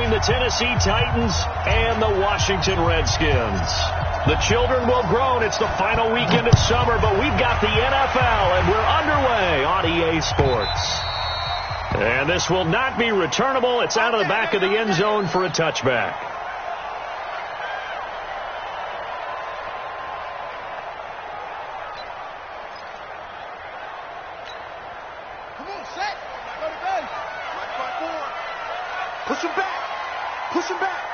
between the Tennessee Titans and the Washington Redskins. The children will groan. It's the final weekend of summer, but we've got the NFL, and we're underway on EA Sports. And this will not be returnable. It's out of the back of the end zone for a touchback. Push him back. Push him back.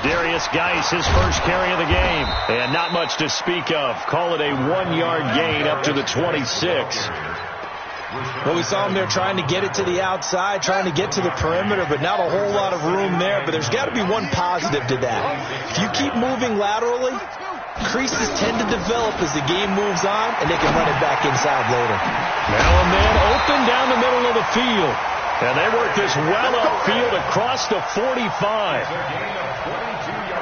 Darius Geis, his first carry of the game. And not much to speak of. Call it a 1-yard gain up to the 26. Well, we saw him there trying to get it to the outside, trying to get to the perimeter, but not a whole lot of room there. But there's got to be one positive to that. If you keep moving laterally, creases tend to develop as the game moves on, and they can run it back inside later. Now a man open down the middle of the field. And they work this well upfield across the 45.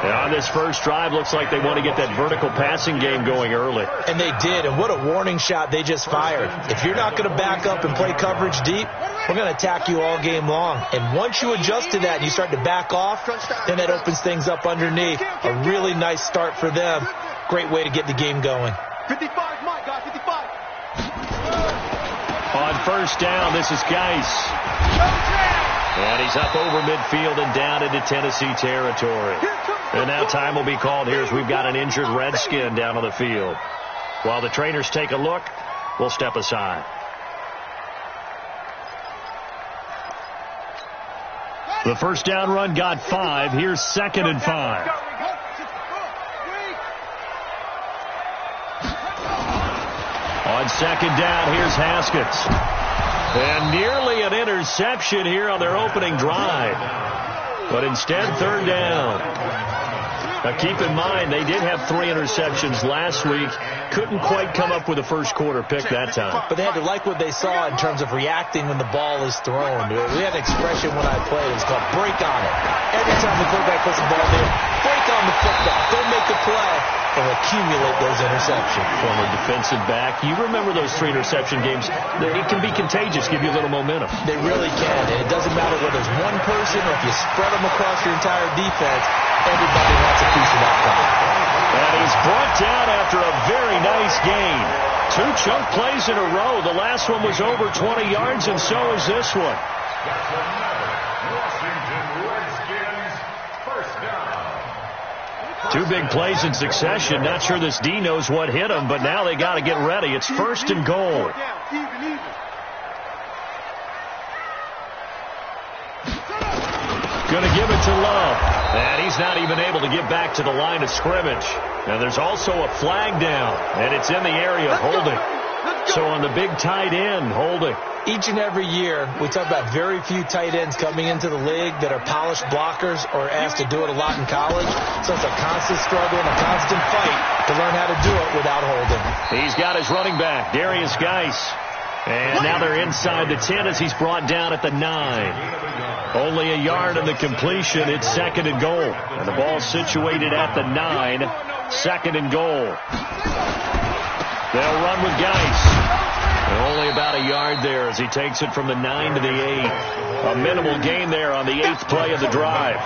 And on this first drive, looks like they want to get that vertical passing game going early. And they did, and what a warning shot they just fired. If you're not going to back up and play coverage deep, we're going to attack you all game long. And once you adjust to that and you start to back off, then that opens things up underneath. A really nice start for them. Great way to get the game going. 55, Mike, guys, 55. On first down, this is Geis. And he's up over midfield and down into Tennessee territory. And now time will be called here as we've got an injured Redskin down on the field. While the trainers take a look, we'll step aside. The first down run got 5. Here's 2nd and 5. On second down, here's Haskins. And nearly an interception here on their opening drive. But instead, 3rd down. Now, keep in mind, they did have 3 interceptions last week. Couldn't quite come up with a first-quarter pick that time. But they had to like what they saw in terms of reacting when the ball is thrown. We had an expression when I played. It was called break on it. Every time the quarterback puts the ball there, break on the football. Don't make the play. And accumulate those interceptions. Former defensive back. You remember those 3 interception games. It can be contagious, give you a little momentum. They really can. And it doesn't matter whether it's one person or if you spread them across your entire defense. Everybody wants a piece of that pie. And he's brought down after a very nice gain. 2 chunk plays in a row. The last one was over 20 yards, and so is this one. Washington Redskins, first down. 2 big plays in succession. Not sure this D knows what hit him, but now they got to get ready. It's 1st and goal. Going to give it to Love. And he's not even able to get back to the line of scrimmage. And there's also a flag down, and it's in the area of holding. So on the big tight end, holding. Each and every year, we talk about very few tight ends coming into the league that are polished blockers or asked to do it a lot in college. So it's a constant struggle and a constant fight to learn how to do it without holding. He's got his running back, Darius Geis. And now they're inside the 10 as he's brought down at the 9. Only a yard in the completion. It's 2nd and goal. And the ball situated at the 9. 2nd and goal. They'll run with Geis. And only about a yard there as he takes it from the 9 to the 8. A minimal gain there on the 8th play of the drive.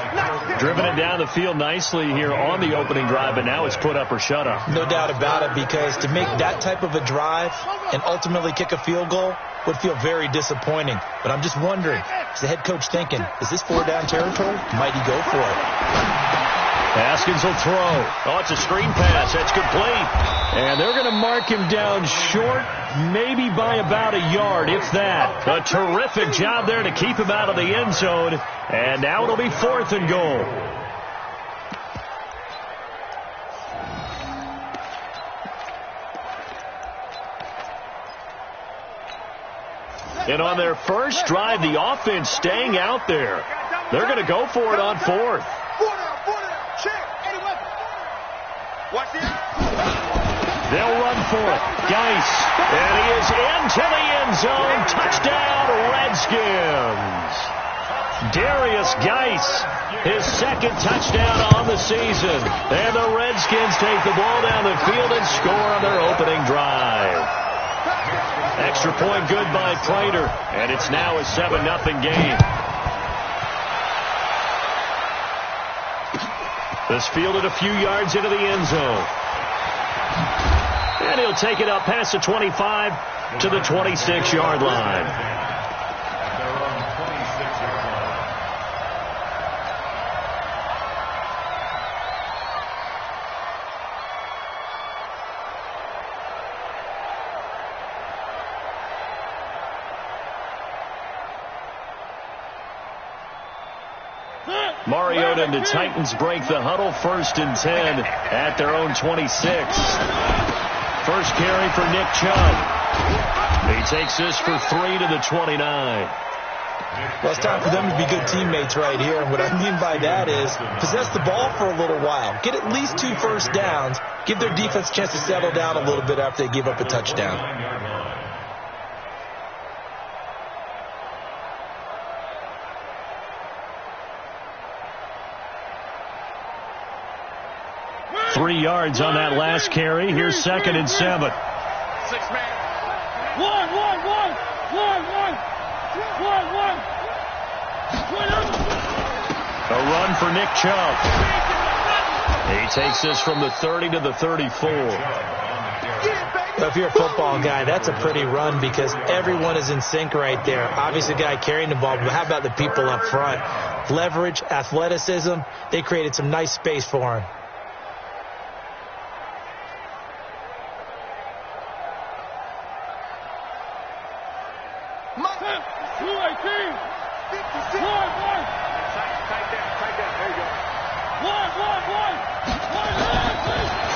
Driven it down the field nicely here on the opening drive, but now it's put up or shut up. No doubt about it, because to make that type of a drive and ultimately kick a field goal would feel very disappointing. But I'm just wondering, is the head coach thinking, is this 4-down territory? Might he go for it? Haskins will throw. Oh, it's a screen pass. That's complete. And they're going to mark him down short, maybe by about a yard, if that. A terrific job there to keep him out of the end zone. And now it'll be 4th and goal. And on their first drive, the offense staying out there. They're going to go for it on 4th. They'll run for it. Geis. And he is into the end zone. Touchdown, Redskins. Darius Geis, his 2nd touchdown on the season. And the Redskins take the ball down the field and score on their opening drive. Extra point good by Prater. And it's now a 7-0 game. This fielded a few yards into the end zone. And he'll take it up past the 25 to the 26-yard line. Mariota and the Titans break the huddle, 1st and 10 at their own 26. First carry for Nick Chubb. He takes this for 3 to the 29. Well, it's time for them to be good teammates right here. And what I mean by that is possess the ball for a little while. Get at least 2 first downs. Give their defense a chance to settle down a little bit after they give up a touchdown. Three yards on that last carry. Here's 2nd and 7. 6 man. A run for Nick Chubb. He takes this from the 30 to the 34. If you're a football guy, that's a pretty run because everyone is in sync right there. Obviously, the guy carrying the ball, but how about the people up front? Leverage, athleticism, they created some nice space for him.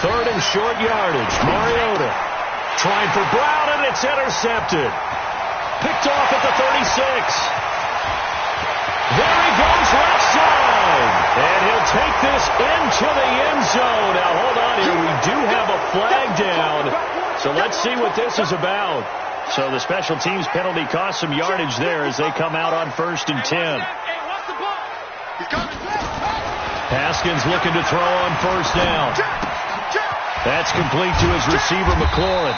Third and short yardage. Mariota trying for Brown, and it's intercepted. Picked off at the 36. There he goes left side. And he'll take this into the end zone. Now, hold on here. We do have a flag down. So let's see what this is about. So the special teams penalty cost some yardage there as they come out on 1st and 10. Haskins looking to throw on 1st down. That's complete to his receiver, McLaurin.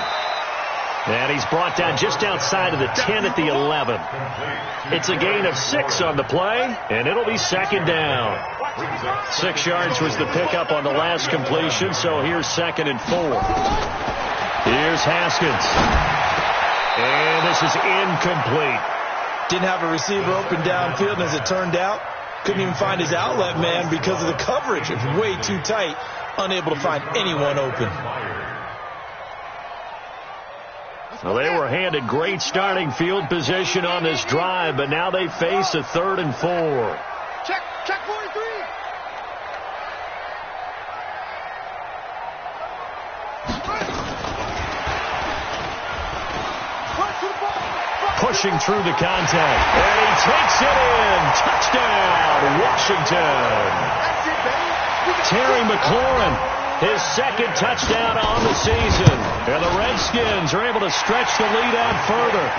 And he's brought down just outside of the 10 at the 11. It's a gain of 6 on the play, and it'll be 2nd down. 6 yards was the pickup on the last completion, so here's 2nd and 4. Here's Haskins. And this is incomplete. Didn't have a receiver open downfield, and as it turned out, couldn't even find his outlet man because of the coverage. It was way too tight, unable to find anyone open. Well, they were handed great starting field position on this drive, but now they face a 3rd and 4. Check 43. Pushing through the contact, and he takes it in. Touchdown, Washington. Terry McLaurin, his 2nd touchdown on the season. And the Redskins are able to stretch the lead out further.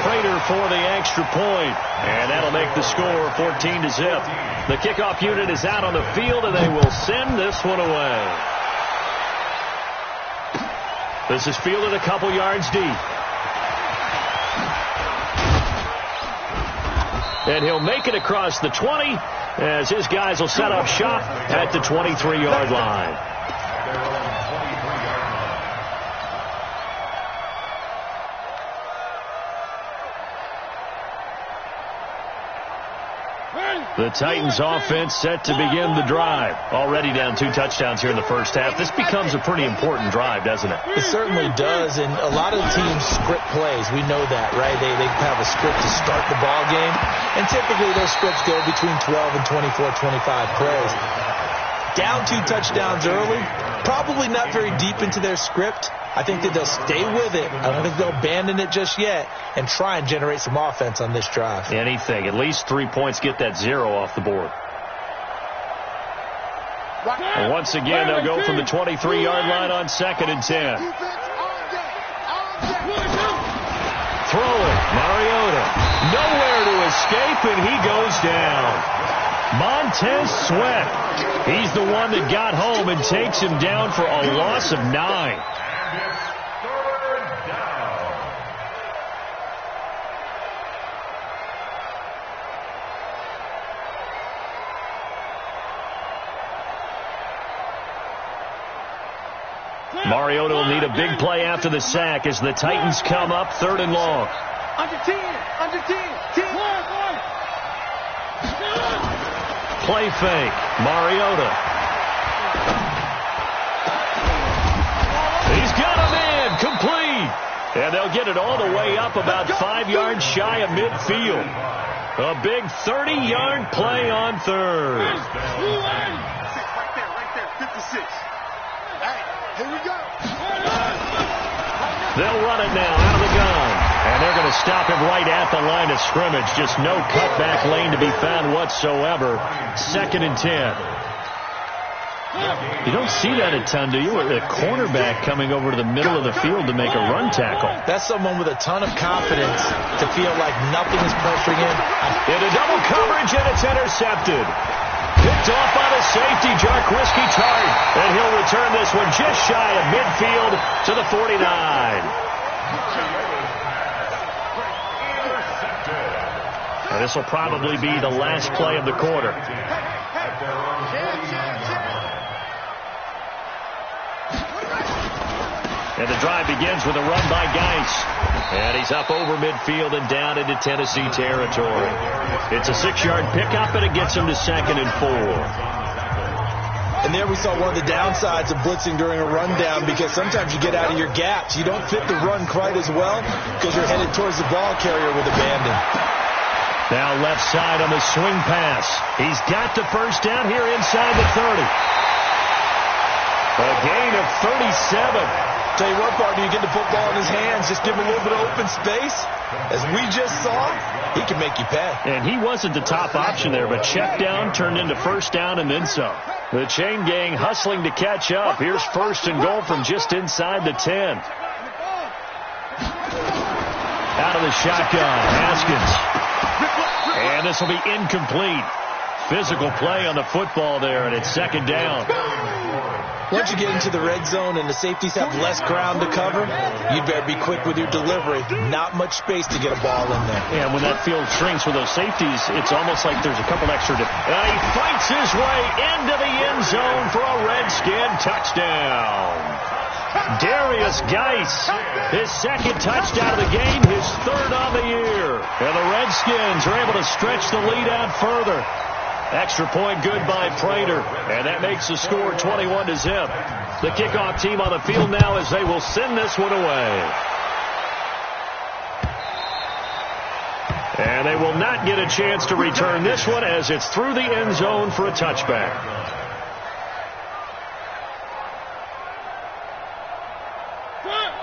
Prater for the extra point, and that'll make the score 14-0. The kickoff unit is out on the field, and they will send this one away. This is fielded a couple yards deep. And he'll make it across the 20 as his guys will set up shop at the 23-yard line. The Titans offense set to begin the drive. Already down 2 touchdowns here in the first half. This becomes a pretty important drive, doesn't it? It certainly does, and a lot of the teams script plays. We know that, right? They have a script to start the ball game, and typically those scripts go between 12 and 24, 25 plays. Down 2 touchdowns early, probably not very deep into their script. I think that they'll stay with it. I don't think they'll abandon it just yet and try and generate some offense on this drive. Anything. At least 3 points, get that 0 off the board. And once again, they'll go from the 23-yard line on 2nd and 10. Throwing, Mariota. Nowhere to escape, and he goes down. Montez Sweat. He's the one that got home and takes him down for a loss of 9. Mariota will need a big play after the sack as the Titans come up 3rd and long. Under 10. Under 10. 10. Play fake. Mariota. He's got him in. Complete. And they'll get it all the way up about 5 yards shy of midfield. A big 30-yard play on 3rd. Right there. 56. Hey, here we go. They'll run it now out of the gun. And they're going to stop him right at the line of scrimmage. Just no cutback lane to be found whatsoever. 2nd and 10. You don't see that a ton, do you? A cornerback coming over to the middle of the field to make a run tackle. That's someone with a ton of confidence to feel like nothing is pressuring him. Into double coverage, and it's intercepted. Picked off by the safety, Jarquiski Tart. And he'll return this one just shy of midfield to the 49. And this will probably be the last play of the quarter. And the drive begins with a run by Geis. And he's up over midfield and down into Tennessee territory. It's a 6-yard pickup, and it gets him to 2nd and 4. And there we saw one of the downsides of blitzing during a rundown, because sometimes you get out of your gaps. You don't fit the run quite as well because you're headed towards the ball carrier with abandon. Now left side on the swing pass. He's got the first down here inside the 30. A gain of 37. Tell you what, partner, you get the football in his hands, just give him a little bit of open space. As we just saw, he can make you pay. And he wasn't the top option there, but check down turned into first down and then some. The chain gang hustling to catch up. Here's 1st and goal from just inside the 10. Out of the shotgun, Haskins. And this will be incomplete. Physical play on the football there, and it's 2nd down. Once you get into the red zone and the safeties have less ground to cover, you'd better be quick with your delivery. Not much space to get a ball in there. Yeah, when that field shrinks with those safeties, it's almost like there's a couple extra. He fights his way into the end zone for a Redskin touchdown. Darius Geis, his 2nd touchdown of the game, his 3rd on the year. And the Redskins are able to stretch the lead out further. Extra point good by Prater, and that makes the score 21-0. The kickoff team on the field now as they will send this one away. And they will not get a chance to return this one as it's through the end zone for a touchback.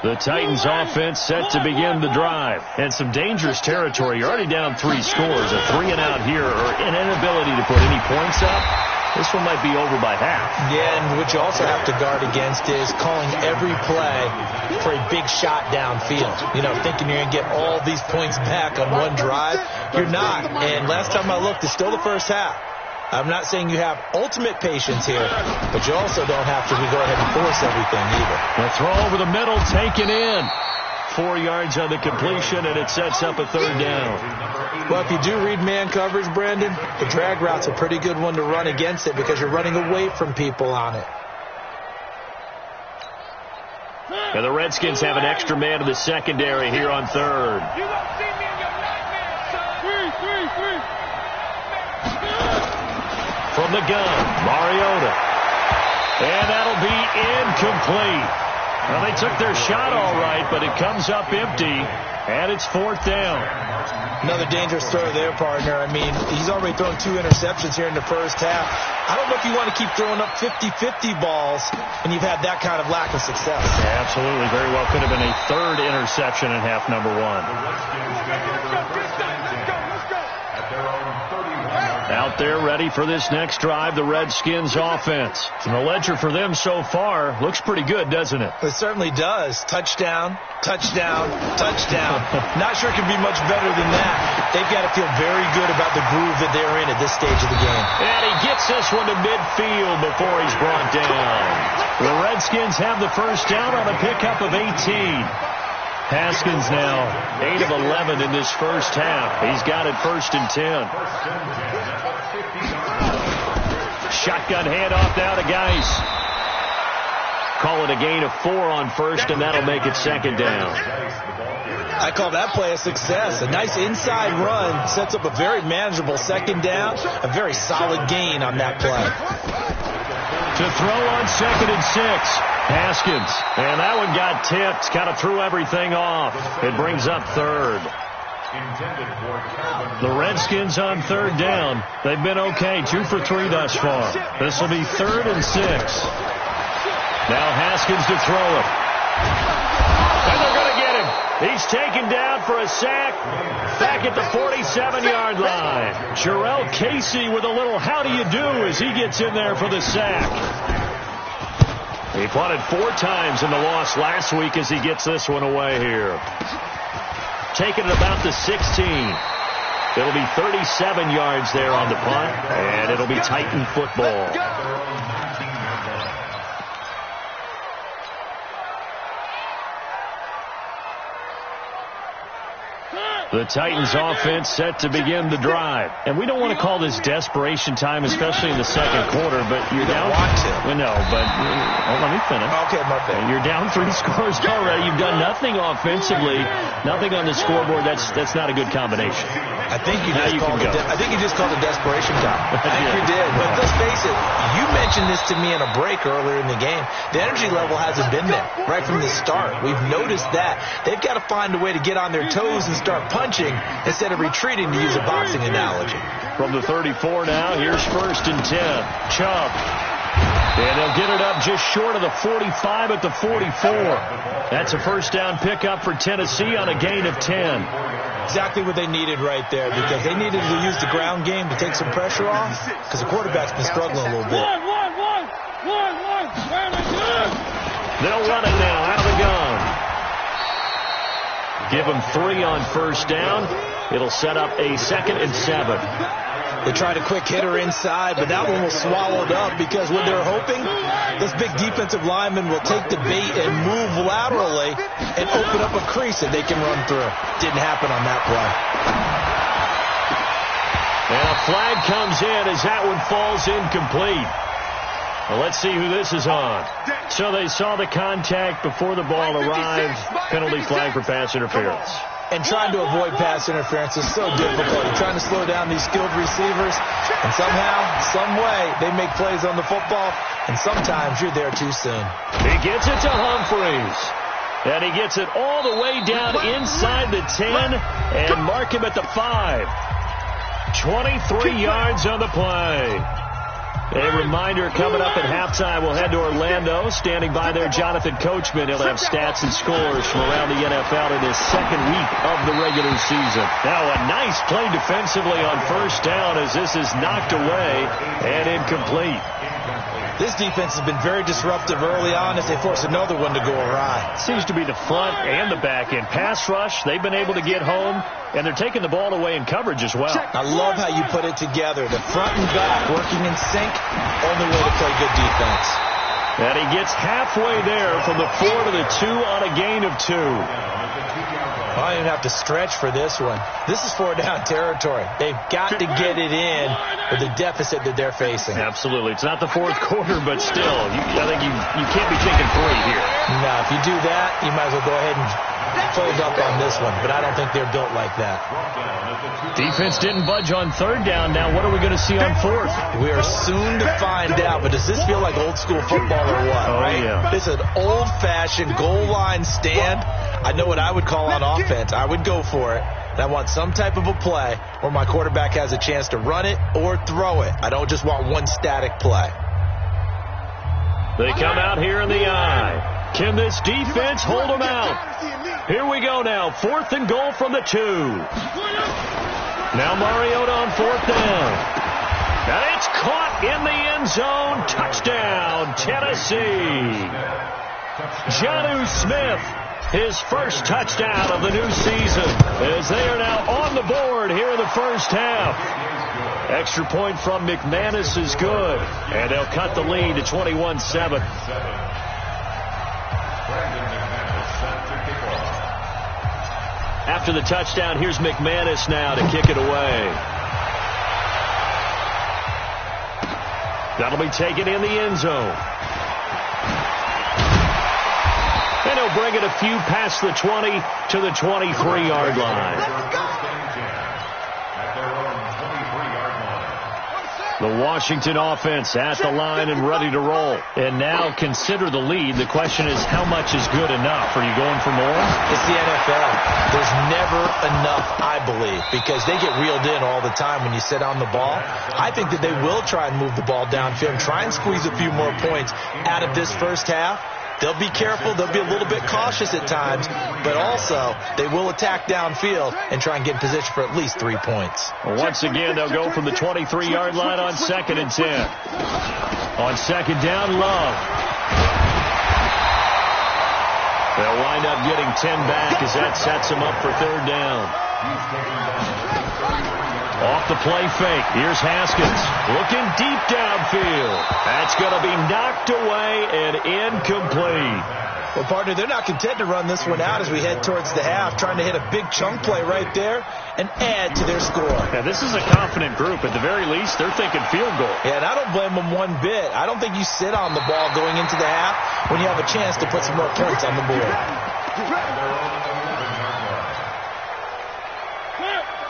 The Titans offense set to begin the drive. And some dangerous territory. You're already down 3 scores. A 3-and-out here, or an inability to put any points up. This one might be over by half. Yeah, and what you also have to guard against is calling every play for a big shot downfield. You know, thinking you're going to get all these points back on one drive. You're not. And last time I looked, it's still the first half. I'm not saying you have ultimate patience here, but you also don't have to go ahead and force everything either. The throw over the middle, taken in. 4 yards on the completion, and it sets up a 3rd down. Well, if you do read man coverage, Brandon, the drag route's a pretty good one to run against it because you're running away from people on it. And the Redskins have an extra man in the secondary here on 3rd. You won't see me in your nightmares, son. 3. From the gun, Mariota. And that'll be incomplete. Well, they took their shot all right, but it comes up empty, and it's 4th down. Another dangerous throw there, partner. I mean, he's already thrown 2 interceptions here in the first half. I don't know if you want to keep throwing up 50-50 balls when you've had that kind of lack of success. Yeah, absolutely. Very well could have been a 3rd interception in half number 1. Out there ready for this next drive, the Redskins offense. And the ledger for them so far looks pretty good, doesn't it? It certainly does. Touchdown, touchdown, touchdown. Not sure it can be much better than that. They've got to feel very good about the groove that they're in at this stage of the game. And he gets this one to midfield before he's brought down. The Redskins have the first down on a pickup of 18. Haskins now 8 of 11 in this first half. He's got it 1st and 10. Shotgun handoff now to Geis. call it a gain of 4 on first, and that'll make it second down. I call that play a success. A nice inside run sets up a very manageable second down, a very solid gain on that play. To throw on 2nd and 6, Haskins. And that one got tipped, kind of threw everything off. It brings up 3rd. The Redskins on 3rd down. They've been okay, 2 for 3 thus far. This will be 3rd and 6. Now Haskins to throw it. And they're going to get him. He's taken down for a sack back at the 47-yard line. Jarrell Casey with a little how do you do as he gets in there for the sack. He punted 4 times in the loss last week as he gets this one away here. Taking it about the 16. It'll be 37 yards there on the punt, and it'll be Titan football. The Titans offense set to begin the drive. And we don't want to call this desperation time, especially in the second quarter, but you're down. Want to. Well, no, but let me finish. Okay, my bad. You're down 3 scores already. You've done nothing offensively, nothing on the scoreboard. That's not a good combination. I think you just called it desperation time. I think you did. But let's face it, you mentioned this to me in a break earlier in the game. The energy level hasn't been there right from the start. We've noticed that. They've got to find a way to get on their toes and start punching instead of retreating, to use a boxing analogy. From the 34 now, here's 1st and 10. Chubb. And they'll get it up just short of the 45 at the 44. That's a first down pickup for Tennessee on a gain of 10. Exactly what they needed right there, because they needed to use the ground game to take some pressure off, because the quarterback's been struggling a little bit. One. They'll run it now out of the gun. Give them 3 on first down. It'll set up a 2nd and 7. They tried a quick hitter inside, but that one was swallowed up because what they're hoping, this big defensive lineman will take the bait and move laterally and open up a crease that they can run through. Didn't happen on that play. And a flag comes in as that one falls incomplete. Well, let's see who this is on. So they saw the contact before the ball arrived. Penalty flag for pass interference. And trying to avoid pass interference is so difficult. You're trying to slow down these skilled receivers, and somehow, some way, they make plays on the football, and sometimes you're there too soon. He gets it to Humphreys. And he gets it all the way down inside the 10 and mark him at the 5. 23 yards on the play. A reminder coming up at halftime, we'll head to Orlando. Standing by there, Jonathan Coachman. He'll have stats and scores from around the NFL in his second week of the regular season. Now a nice play defensively on first down as this is knocked away and incomplete. This defense has been very disruptive early on as they force another one to go awry. Seems to be the front and the back end. Pass rush, they've been able to get home, and they're taking the ball away in coverage as well. I love how you put it together. The front and back working in sync, only way to play good defense. And he gets halfway there from the 4 to the 2 on a gain of 2. I don't even have to stretch for this one. This is 4-down territory. They've got to get it in with the deficit that they're facing. Absolutely. It's not the fourth quarter, but still, I think you can't be taking 3 here. No, if you do that, you might as well go ahead and fold up on this one, but I don't think they're built like that. Defense didn't budge on 3rd down. Now what are we going to see on 4th? We are soon to find out, but does this feel like old school football or what? Oh, right? Yeah. It's an old-fashioned goal line stand. I know what I would call on offense. I would go for it. And I want some type of a play where my quarterback has a chance to run it or throw it. I don't just want one static play. They come out here in the eye. Can this defense hold them out? Here we go now. 4th and goal from the 2. Now Mariota on 4th down. And it's caught in the end zone. Touchdown, Tennessee. Jonnu Smith, his first touchdown of the new season, as they are now on the board here in the first half. Extra point from McManus is good, and they'll cut the lead to 21-7. After the touchdown, here's McManus now to kick it away. That'll be taken in the end zone. And he'll bring it a few past the 20 to the 23-yard line. The Washington offense at the line and ready to roll. And now consider the lead. The question is, how much is good enough? Are you going for more? It's the NFL. There's never enough, I believe, because they get reeled in all the time when you sit on the ball. I think that they will try and move the ball downfield, try and squeeze a few more points out of this first half. They'll be careful. They'll be a little bit cautious at times, but also they will attack downfield and try and get in position for at least 3 points. Well, once again, they'll go from the 23-yard line on 2nd and 10. On 2nd down, Love. They'll wind up getting 10 back as that sets them up for 3rd down. Off the play fake. Here's Haskins. Looking deep downfield. That's going to be knocked away and incomplete. Well, partner, they're not content to run this one out as we head towards the half, trying to hit a big chunk play right there and add to their score. Yeah, this is a confident group. At the very least, they're thinking field goal. Yeah, and I don't blame them one bit. I don't think you sit on the ball going into the half when you have a chance to put some more points on the board.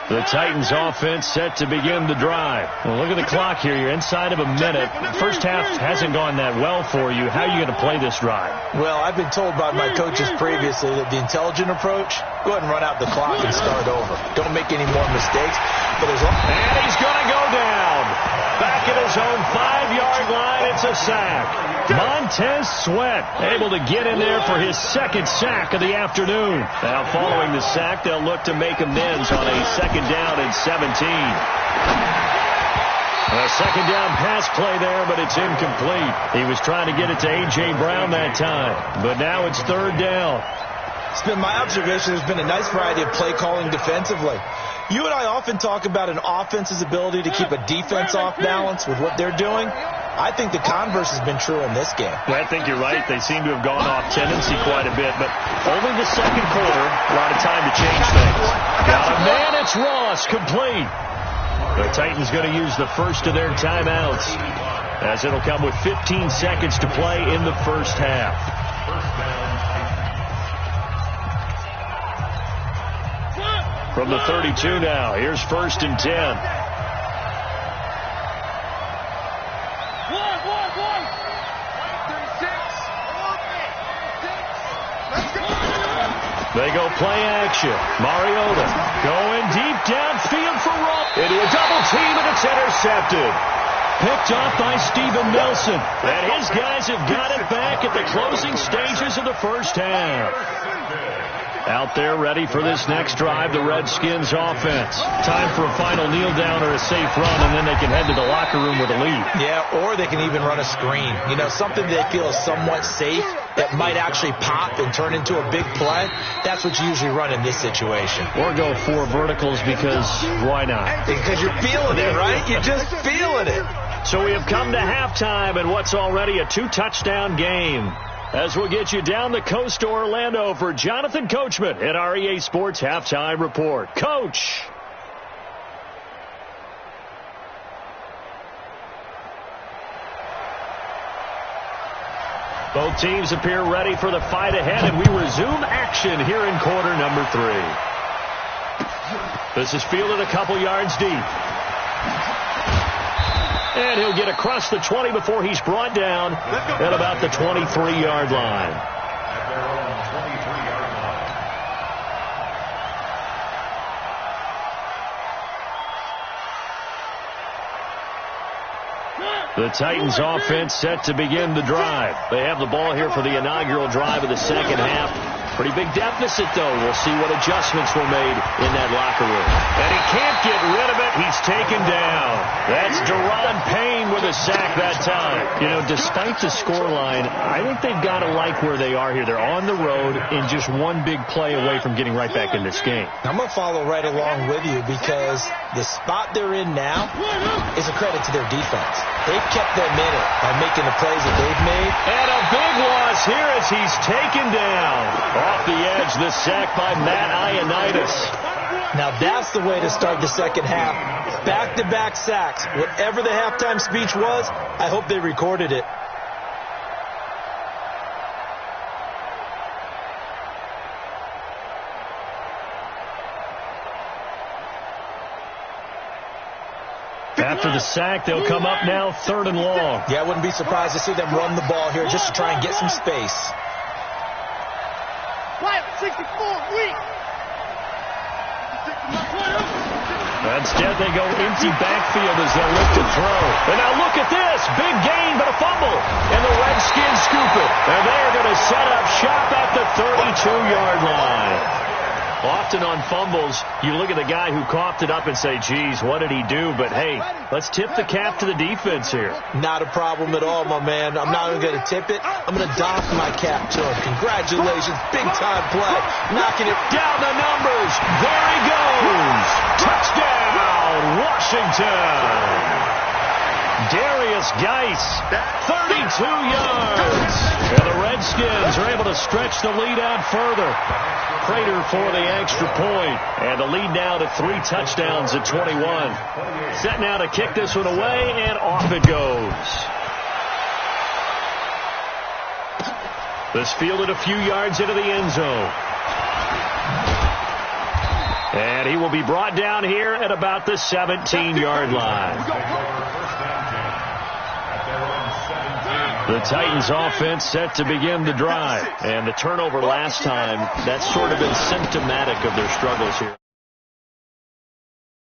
The Titans offense set to begin the drive. Well, look at the clock here. You're inside of a minute. First half hasn't gone that well for you. How are you going to play this drive? Well, I've been told by my coaches previously that the intelligent approach, go ahead and run out the clock and start over. Don't make any more mistakes. But and he's going to go down. Back at his own 5-yard line, it's a sack. Montez Sweat able to get in there for his 2nd sack of the afternoon. Now following the sack, they'll look to make amends on a 2nd down and 17. A 2nd down pass play there, but it's incomplete. He was trying to get it to A.J. Brown that time, but now it's 3rd down. It's been my observation there's been a nice variety of play calling defensively. You and I often talk about an offense's ability to keep a defense off balance with what they're doing. I think the converse has been true in this game. Well, I think you're right. They seem to have gone off tendency quite a bit, but only the 2nd quarter, a lot of time to change things. Got a man, it's Ross, complete. The Titans going to use the first of their timeouts, as it'll come with 15 seconds to play in the first half. From the 32 now, here's 1st and 10. They go play action. Mariota going deep downfield for Ross. Into a double team, and it's intercepted. Picked off by Steven Nelson. And his guys have got it back at the closing stages of the first half. Out there ready for this next drive, the Redskins offense. Time for a final kneel down or a safe run, and then they can head to the locker room with a lead. Yeah, or they can even run a screen. You know, something they feel is somewhat safe that might actually pop and turn into a big play. That's what you usually run in this situation. Or go 4 verticals because why not? Because you're feeling it, right? You're just feeling it. So we have come to halftime in what's already a 2-touchdown game. As we'll get you down the coast to Orlando for Jonathan Coachman at our EA Sports Halftime Report. Coach. Both teams appear ready for the fight ahead, and we resume action here in quarter number 3. This is fielded a couple yards deep. And he'll get across the 20 before he's brought down at about the 23-yard line. The Titans offense set to begin the drive. They have the ball here for the inaugural drive of the second half. Pretty big deficit, though. We'll see what adjustments were made in that locker room. And he can't get rid of it. He's taken down. That's Deron Payne with a sack that time. You know, despite the scoreline, I think they've got to like where they are here. They're on the road and just one big play away from getting right back in this game. I'm going to follow right along with you because the spot they're in now is a credit to their defense. They've kept them in it by making the plays that they've made. And a big loss here as he's taken down. Off the edge, the sack by Matt Ioannidis. Now that's the way to start the second half. Back-to-back sacks. Whatever the halftime speech was, I hope they recorded it. After the sack, they'll come up now 3rd and long. Yeah, I wouldn't be surprised to see them run the ball here just to try and get some space. Quiet, 64, weak. Instead, they go empty backfield as they look to throw. And now look at this. Big gain, but a fumble. And the Redskins scoop it. And they're going to set up shop at the 32-yard line. Often on fumbles, you look at the guy who coughed it up and say, geez, what did he do? But, hey, let's tip the cap to the defense here. Not a problem at all, my man. I'm not even going to tip it. I'm going to doff my cap to him. Congratulations. Big-time play. Knocking it down the numbers. There he goes. Touchdown, Washington. Darius Geis, 32 yards. And the Redskins are able to stretch the lead out further. Prater for the extra point. And the lead now to 3 touchdowns at 21. Set now to kick this one away, and off it goes. This fielded a few yards into the end zone. And he will be brought down here at about the 17-yard line. The Titans offense set to begin the drive. And the turnover last time, that's sort of been symptomatic of their struggles here.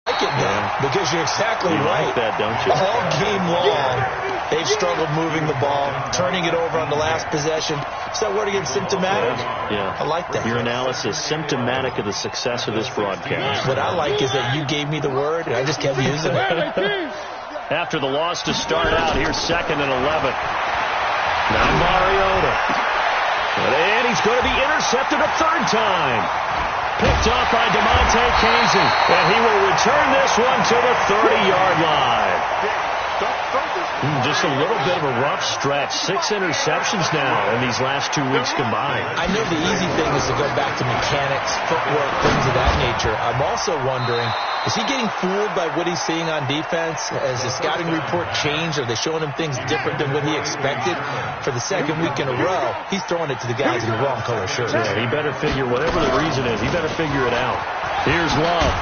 I like it now, because you're exactly right. Like that, don't you? All game long, they've struggled moving the ball, turning it over on the last possession. Is that word again, symptomatic? Yeah. I like that. Your analysis, symptomatic of the success of this broadcast. What I like is that you gave me the word, and I just kept using it. After the loss to start out, here's 2nd and 11. Now Mariota. And he's going to be intercepted a 3rd time. Picked off by DeMonte Casey. And he will return this one to the 30-yard line. Just a little bit of a rough stretch. 6 interceptions now in these last 2 weeks combined. I know the easy thing is to go back to mechanics, footwork, things of that nature. I'm also wondering, is he getting fooled by what he's seeing on defense? Has the scouting report changed? Are they showing him things different than what he expected? For the 2nd week in a row, he's throwing it to the guys in the wrong color shirts. Yeah, he better figure, whatever the reason is, he better figure it out. Here's Love.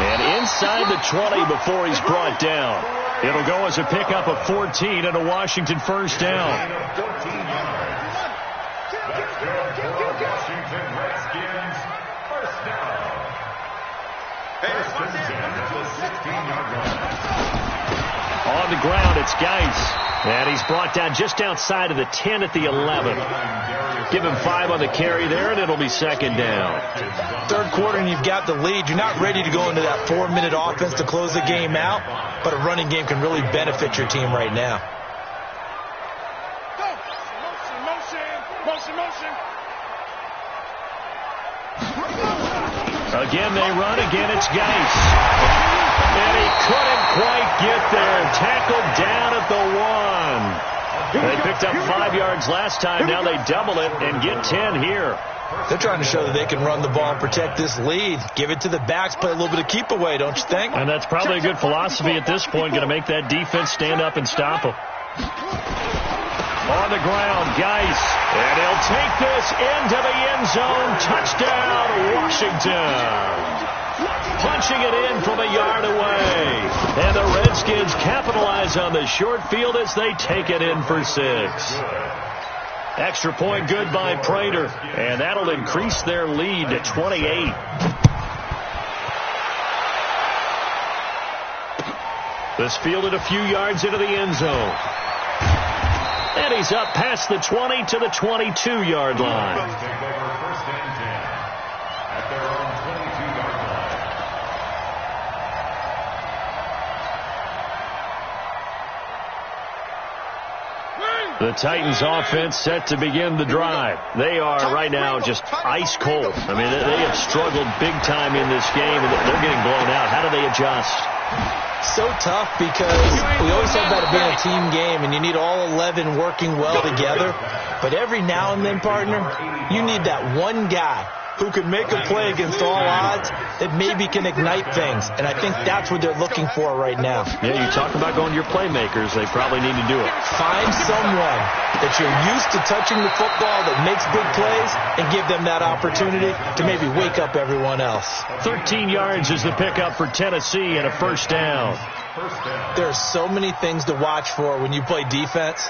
And inside the 20 before he's brought down. It'll go as a pickup of 14 and a Washington 1st down. Washington Redskins, 1st down. 1st and 10 at the 16-yard line. On the ground, it's Geis. And he's brought down just outside of the 10 at the 11. Give him 5 on the carry there, and it'll be 2nd down. 3rd quarter, and you've got the lead. You're not ready to go into that 4-minute offense to close the game out, but a running game can really benefit your team right now. Motion. Again, they run. Again, it's Geis. And he couldn't quite get there. Tackled down at the 1. They picked up 5 yards last time. Now they double it and get 10 here. They're trying to show that they can run the ball and protect this lead. Give it to the backs, play a little bit of keep away, don't you think? And that's probably a good philosophy at this point, going to make that defense stand up and stop them. On the ground, Geis. And he'll take this into the end zone. Touchdown, Washington. Punching it in from a yard away. And the Redskins capitalize on the short field as they take it in for 6. Extra point good by Prater. And that'll increase their lead to 28. This fielded a few yards into the end zone. And he's up past the 20 to the 22-yard line. Take over 1st and 10 at their own 22-yard line. The Titans offense set to begin the drive. They are right now just ice cold. I mean, they have struggled big time in this game, and they're getting blown out. How do they adjust? So tough because we always talk about it being a team game, and you need all 11 working well together. But every now and then, partner, you need that one guy who can make a play against all odds that maybe can ignite things. And I think that's what they're looking for right now. Yeah, you talk about going to your playmakers. They probably need to do it. Find someone that you're used to touching the football that makes big plays and give them that opportunity to maybe wake up everyone else. 13 yards is the pickup for Tennessee and a first down. There are so many things to watch for when you play defense.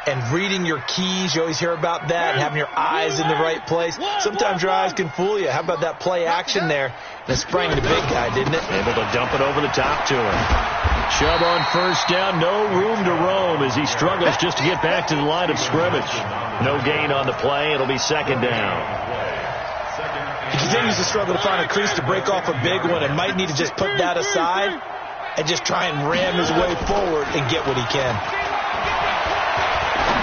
And reading your keys, you always hear about that, and having your eyes in the right place. Sometimes your eyes can fool you. How about that play action there? And it sprang the big guy, didn't it? Able to dump it over the top to him. Chubb on first down, no room to roam as he struggles just to get back to the line of scrimmage. No gain on the play. It'll be second down. He continues to struggle to find a crease to break off a big one and might need to just put that aside and just try and ram his way forward and get what he can.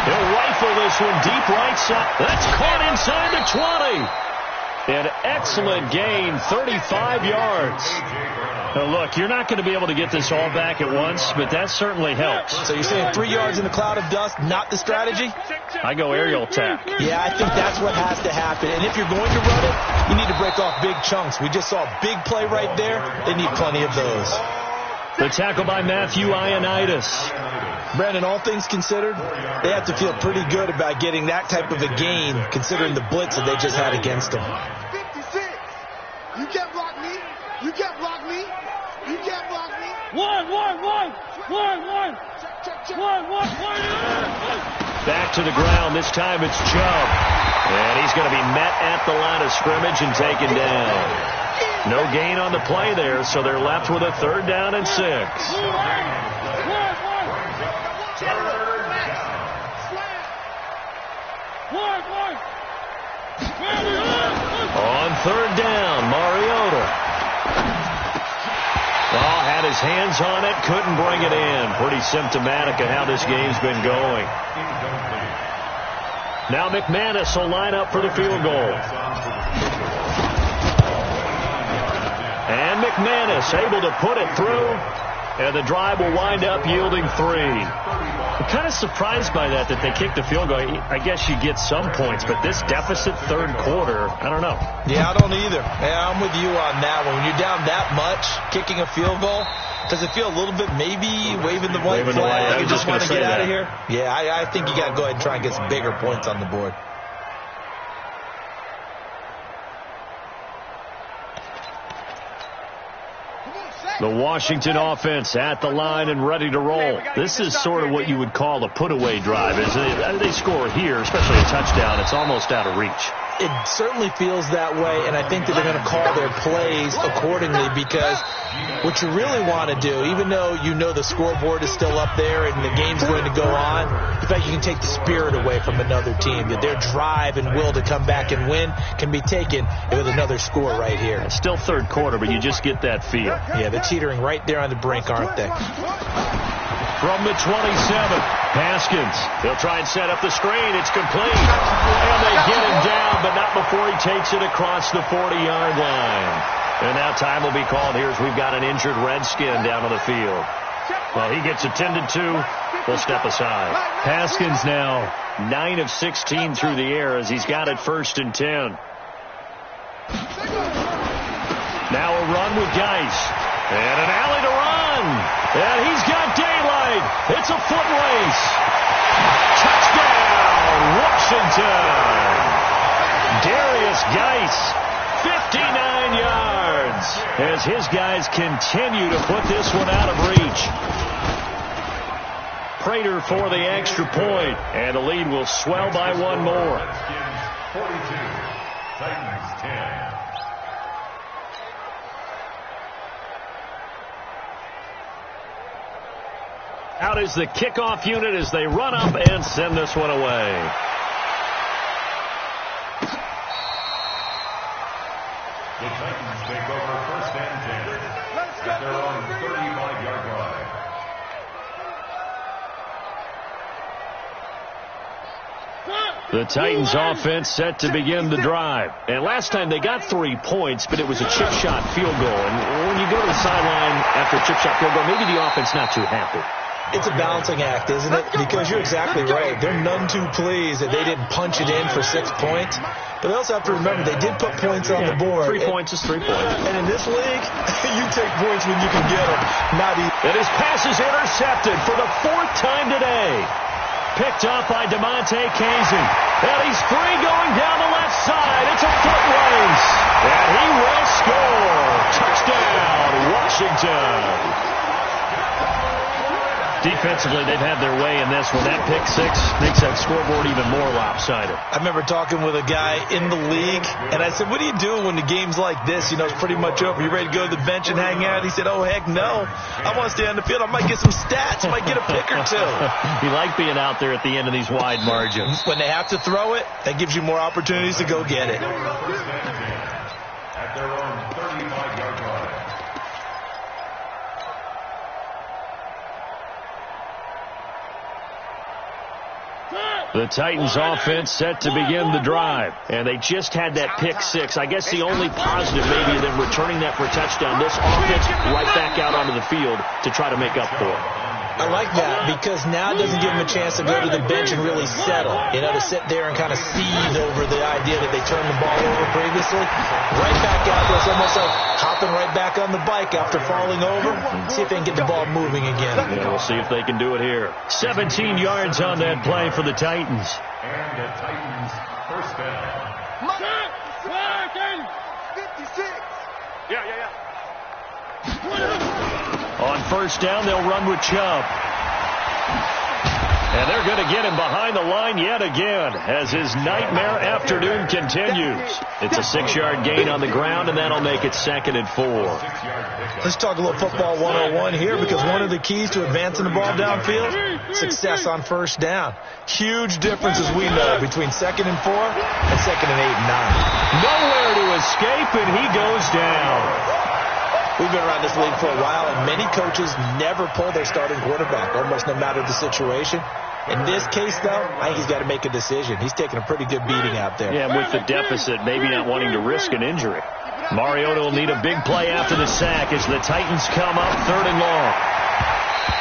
He'll rifle this one deep right side. That's caught inside the 20. An excellent gain, 35 yards. Now look, you're not going to be able to get this all back at once, but that certainly helps. So you're saying 3 yards in a cloud of dust, not the strategy? I go aerial attack. Yeah, I think that's what has to happen. And if you're going to run it, you need to break off big chunks. We just saw a big play right there. They need plenty of those. The tackle by Matthew Ioannidis. Brandon, all things considered, they have to feel pretty good about getting that type of a gain, considering the blitz that they just had against them. 56. You can't block me. You can't block me. You can't block me. One. Back to the ground. This time it's Chubb. And he's going to be met at the line of scrimmage and taken down. No gain on the play there, so they're left with a 3rd down and 6. On 3rd down, Mariota. Oh, had his hands on it, couldn't bring it in. Pretty symptomatic of how this game's been going. Now McManus will line up for the field goal. And McManus able to put it through, and the drive will wind up yielding 3. I'm kind of surprised by that they kicked the field goal. I guess you get some points, but this deficit 3rd quarter, I don't know. Yeah, I don't either. Yeah, I'm with you on that one. When you're down that much, kicking a field goal, does it feel a little bit maybe waving the white flag and just want to get out of here? Yeah, I think you got to go ahead and try and get some bigger points on the board. The Washington offense at the line and ready to roll. This is sort of what you would call a put-away drive, isn't it? They score here, especially a touchdown. It's almost out of reach. It certainly feels that way, and I think that they're going to call their plays accordingly because what you really want to do, even though you know the scoreboard is still up there and the game's going to go on, the fact you can take the spirit away from another team, that their drive and will to come back and win can be taken with another score right here. It's still 3rd quarter, but you just get that feel. Yeah, they're teetering right there on the brink, aren't they? From the 27, Haskins. He'll try and set up the screen. It's complete. And they get him down, but not before he takes it across the 40-yard line. And now time will be called here as we've got an injured Redskin down on the field. Well, he gets attended to. We'll step aside. Haskins now 9 of 16 through the air as he's got it 1st and 10. Now a run with Geis. And an alley to run. And he's got daylight. It's a foot race. Touchdown, Washington. Darius Geis, 59 yards. As his guys continue to put this one out of reach. Prater for the extra point. And the lead will swell by 1 more. 42, Titans 10. Out is the kickoff unit as they run up and send this one away. The Titans take over 1st and 10 at their own 35-yard line. The Titans offense set to begin the drive. And last time they got 3 points, but it was a chip shot field goal. And when you go to the sideline after a chip shot field goal, maybe the offense not too happy. It's a balancing act, isn't it? Because you're exactly right. They're none too pleased that they didn't punch it in for 6 points. But they also have to remember they did put points on the board. 3 points is 3 points. And in this league, you take points when you can get them. Not easy. And his pass is intercepted for the 4th time today. Picked off by DeMonte Casey. And he's free going down the left side. It's a foot race. And he will score. Touchdown, Washington. Defensively, they've had their way in this one. That pick six makes that scoreboard even more lopsided. I remember talking with a guy in the league, and I said, what do you do when the game's like this? You know, it's pretty much over. You ready to go to the bench and hang out? He said, oh, heck no. I want to stay on the field. I might get some stats. I might get a pick or two. You like being out there at the end of these wide margins. When they have to throw it, that gives you more opportunities to go get it. At their own 35-yard line. The Titans offense set to begin the drive. And they just had that pick six. I guess the only positive maybe of them returning that for a touchdown. This offense right back out onto the field to try to make up for it. I like that because now it doesn't give them a chance to go to the bench and really settle. You know, to sit there and kind of seethe over the idea that they turned the ball over previously. Right back out there. It's almost like hopping right back on the bike after falling over. See if they can get the ball moving again. Yeah, we'll see if they can do it here. 17 yards on that play for the Titans. And the Titans first down. 56. Yeah. On first down, they'll run with Chubb. And they're going to get him behind the line yet again as his nightmare afternoon continues. It's a 6-yard gain on the ground, and that'll make it 2nd and 4. Let's talk a little football 101 here because one of the keys to advancing the ball downfield, success on first down. Huge difference, as we know, between 2nd and 4 and 2nd and 8 and 9. Nowhere to escape, and he goes down. We've been around this league for a while, and many coaches never pull their starting quarterback, almost no matter the situation. In this case, though, I think he's got to make a decision. He's taking a pretty good beating out there. Yeah, with the deficit, maybe not wanting to risk an injury. Mariota will need a big play after the sack as the Titans come up 3rd and long.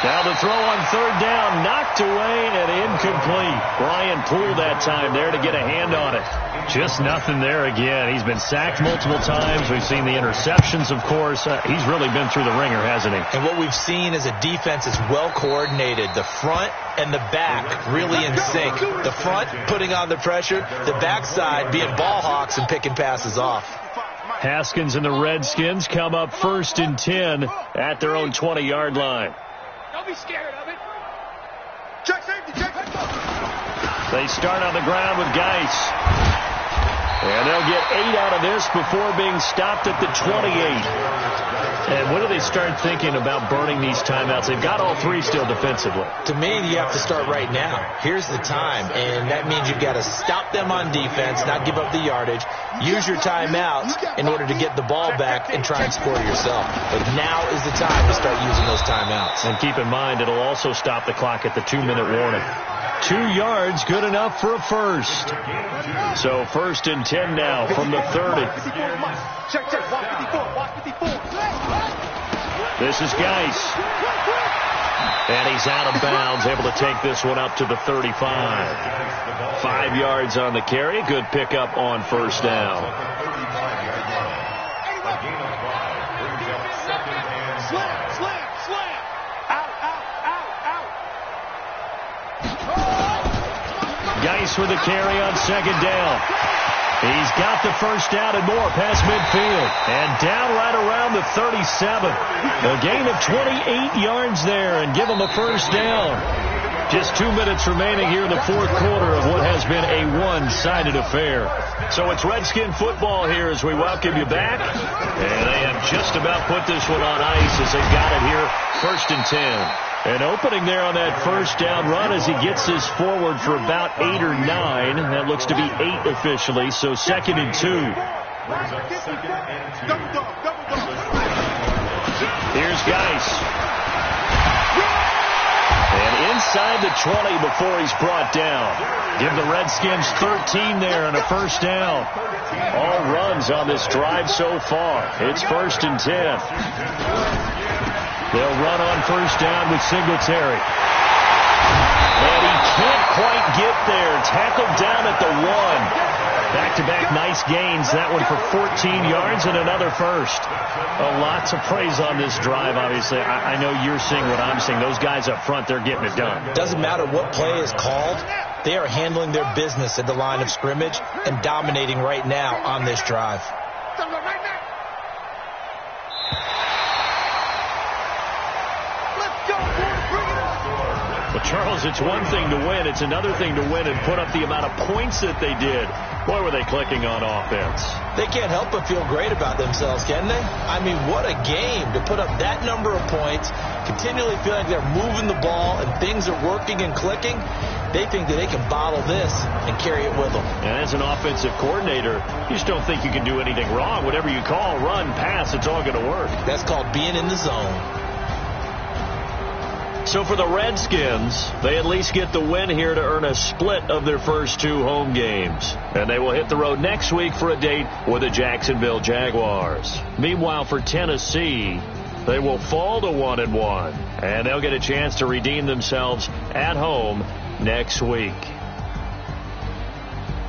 Now the throw on 3rd down, knocked away and incomplete. Brian Poole that time there to get a hand on it. Just nothing there again. He's been sacked multiple times. We've seen the interceptions, of course. He's really been through the ringer, hasn't he? And what we've seen is a defense is well coordinated. The front and the back really in sync. The front putting on the pressure, the backside being ball hawks and picking passes off. Haskins and the Redskins come up 1st and 10 at their own 20-yard line. Don't be scared of it. Check safety, check safety. They start on the ground with Geis. And they'll get 8 out of this before being stopped at the 28. And when do they start thinking about burning these timeouts? They've got all 3 still defensively. To me, you have to start right now. Here's the time, and that means you've got to stop them on defense, not give up the yardage, use your timeouts in order to get the ball back and try and score yourself. But now is the time to start using those timeouts. And keep in mind, it'll also stop the clock at the 2-minute warning. 2 yards, good enough for a first. So 1st and 10 now from the 30. This is Geis. And he's out of bounds, able to take this one up to the 35. 5 yards on the carry. Good pickup on first down. Geis with a carry on 2nd down. He's got the first down and more past midfield. And down right around the 37. A gain of 28 yards there and give him a first down. Just 2 minutes remaining here in the 4th quarter of what has been a one-sided affair. So it's Redskin football here as we welcome you back. And they have just about put this one on ice as they've got it here 1st and 10. An opening there on that first down run as he gets this forward for about 8 or 9. That looks to be 8 officially, so 2nd and 2. Here's Geis. And inside the 20 before he's brought down. Give the Redskins 13 there and a first down. All runs on this drive so far. It's 1st and 10. They'll run on first down with Singletary. And he can't quite get there. Tackled down at the 1. Back-to-back nice gains. That one for 14 yards and another first. Lots of praise on this drive, obviously. I know you're seeing what I'm seeing. Those guys up front, they're getting it done. Doesn't matter what play is called. They are handling their business at the line of scrimmage and dominating right now on this drive. Well, Charles, it's one thing to win. It's another thing to win and put up the amount of points that they did. Boy, were they clicking on offense. They can't help but feel great about themselves, can they? I mean, what a game to put up that number of points, continually feel like they're moving the ball and things are working and clicking. They think that they can bottle this and carry it with them. And as an offensive coordinator, you just don't think you can do anything wrong. Whatever you call, run, pass, it's all going to work. That's called being in the zone. So for the Redskins, they at least get the win here to earn a split of their first 2 home games. And they will hit the road next week for a date with the Jacksonville Jaguars. Meanwhile, for Tennessee, they will fall to 1-1. And they'll get a chance to redeem themselves at home next week.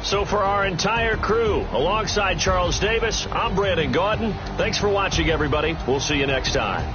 So for our entire crew, alongside Charles Davis, I'm Brandon Gaudin. Thanks for watching, everybody. We'll see you next time.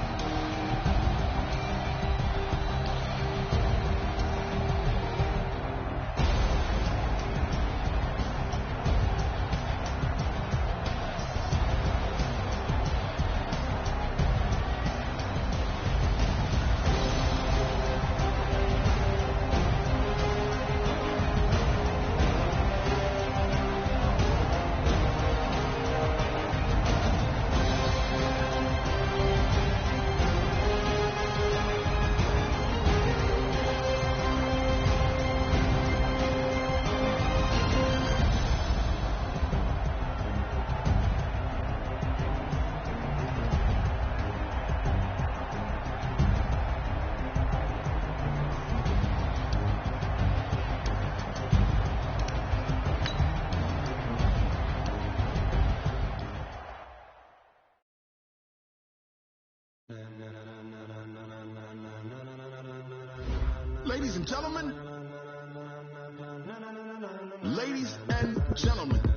Ladies and gentlemen,